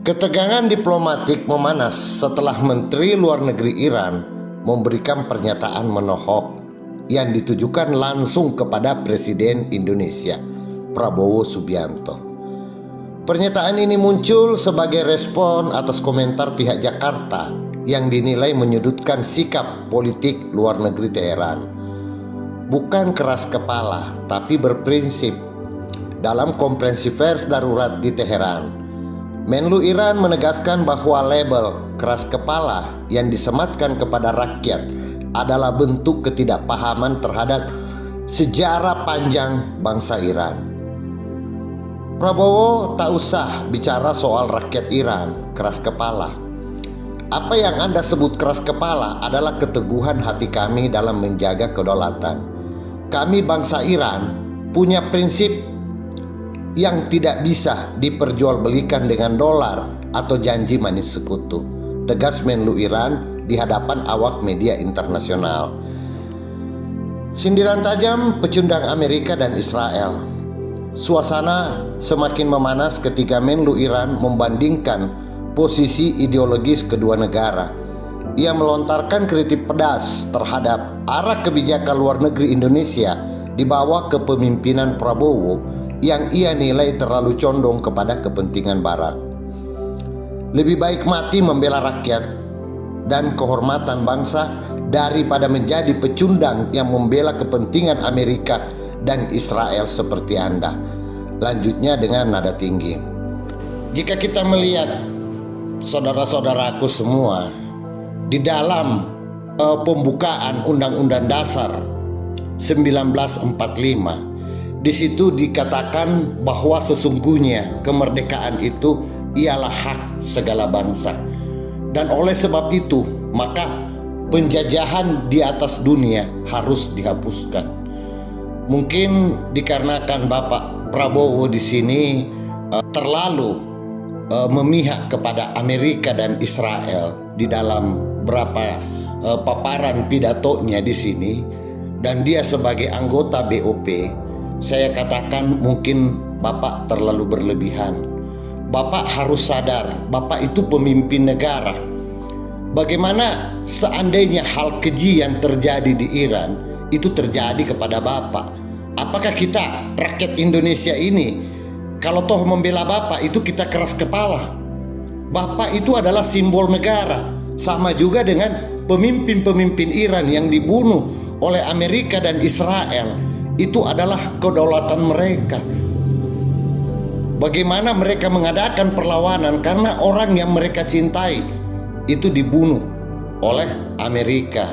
Ketegangan diplomatik memanas setelah Menteri Luar Negeri Iran memberikan pernyataan menohok yang ditujukan langsung kepada Presiden Indonesia, Prabowo Subianto. Pernyataan ini muncul sebagai respon atas komentar pihak Jakarta yang dinilai menyudutkan sikap politik luar negeri Teheran. Bukan keras kepala, tapi berprinsip. Dalam konferensi pers darurat di Teheran, Menlu Iran menegaskan bahwa label keras kepala yang disematkan kepada rakyat adalah bentuk ketidakpahaman terhadap sejarah panjang bangsa Iran. Prabowo tak usah bicara soal rakyat Iran keras kepala. Apa yang Anda sebut keras kepala adalah keteguhan hati kami dalam menjaga kedaulatan. Kami bangsa Iran punya prinsip yang tidak bisa diperjualbelikan dengan dolar atau janji manis sekutu, tegas Menlu Iran di hadapan awak media internasional. Sindiran tajam pecundang Amerika dan Israel. Suasana semakin memanas ketika Menlu Iran membandingkan posisi ideologis kedua negara. Ia melontarkan kritik pedas terhadap arah kebijakan luar negeri Indonesia di bawah kepemimpinan Prabowo yang ia nilai terlalu condong kepada kepentingan Barat. Lebih baik mati membela rakyat dan kehormatan bangsa daripada menjadi pecundang yang membela kepentingan Amerika dan Israel seperti Anda. Lanjutnya dengan nada tinggi. Jika kita melihat saudara-saudaraku semua di dalam pembukaan Undang-Undang Dasar 1945, di situ dikatakan bahwa sesungguhnya kemerdekaan itu ialah hak segala bangsa. Dan oleh sebab itu, maka penjajahan di atas dunia harus dihapuskan. Mungkin dikarenakan Bapak Prabowo di sini terlalu memihak kepada Amerika dan Israel di dalam beberapa paparan pidatonya di sini, dan dia sebagai anggota BOP, saya katakan mungkin Bapak terlalu berlebihan. Bapak harus sadar, Bapak itu pemimpin negara. Bagaimana seandainya hal keji yang terjadi di Iran itu terjadi kepada Bapak? Apakah kita rakyat Indonesia ini kalau toh membela Bapak itu kita keras kepala? Bapak itu adalah simbol negara. Sama juga dengan pemimpin-pemimpin Iran yang dibunuh oleh Amerika dan Israel. Itu adalah kedaulatan mereka. Bagaimana mereka mengadakan perlawanan karena orang yang mereka cintai itu dibunuh oleh Amerika.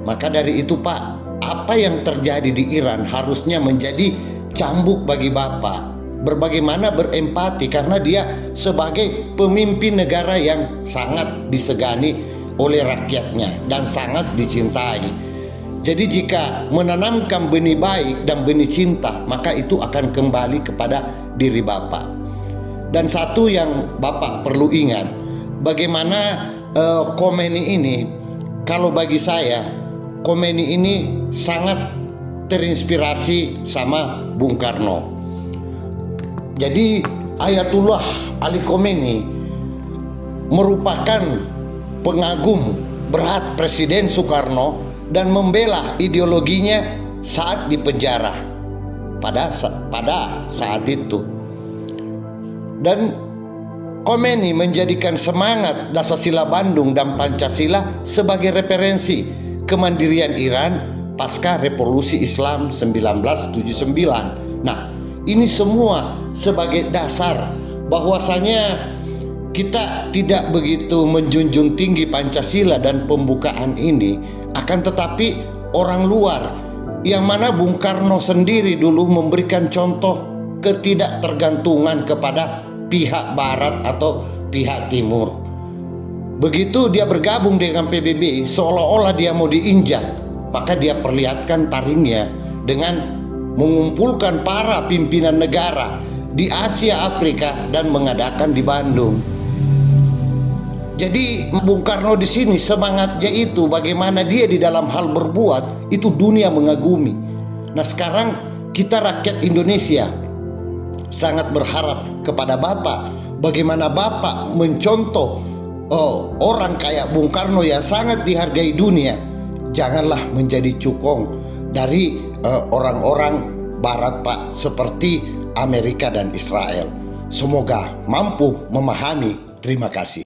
Maka dari itu Pak, apa yang terjadi di Iran harusnya menjadi cambuk bagi Bapak. Bagaimana berempati karena dia sebagai pemimpin negara yang sangat disegani oleh rakyatnya dan sangat dicintai. Jadi jika menanamkan benih baik dan benih cinta, maka itu akan kembali kepada diri Bapak. Dan satu yang Bapak perlu ingat, bagaimana Khomeini ini, kalau bagi saya, Khomeini ini sangat terinspirasi sama Bung Karno. Jadi Ayatullah Ali Khomeini merupakan pengagum berat Presiden Soekarno dan membela ideologinya saat dipenjara pada saat itu. Dan Khomeini menjadikan semangat Dasar-Sila Bandung dan Pancasila sebagai referensi kemandirian Iran pasca Revolusi Islam 1979. Nah, ini semua sebagai dasar bahwasanya kita tidak begitu menjunjung tinggi Pancasila dan pembukaan ini. Akan tetapi orang luar, yang mana Bung Karno sendiri dulu memberikan contoh ketidaktergantungan kepada pihak Barat atau pihak Timur. Begitu dia bergabung dengan PBB, seolah-olah dia mau diinjak, maka dia perlihatkan taringnya dengan mengumpulkan para pimpinan negara di Asia Afrika dan mengadakan di Bandung. Jadi Bung Karno di sini semangatnya itu bagaimana dia di dalam hal berbuat itu dunia mengagumi. Nah sekarang kita rakyat Indonesia sangat berharap kepada Bapak bagaimana Bapak mencontoh orang kayak Bung Karno yang sangat dihargai dunia. Janganlah menjadi cukong dari orang-orang Barat, Pak, seperti Amerika dan Israel. Semoga mampu memahami. Terima kasih.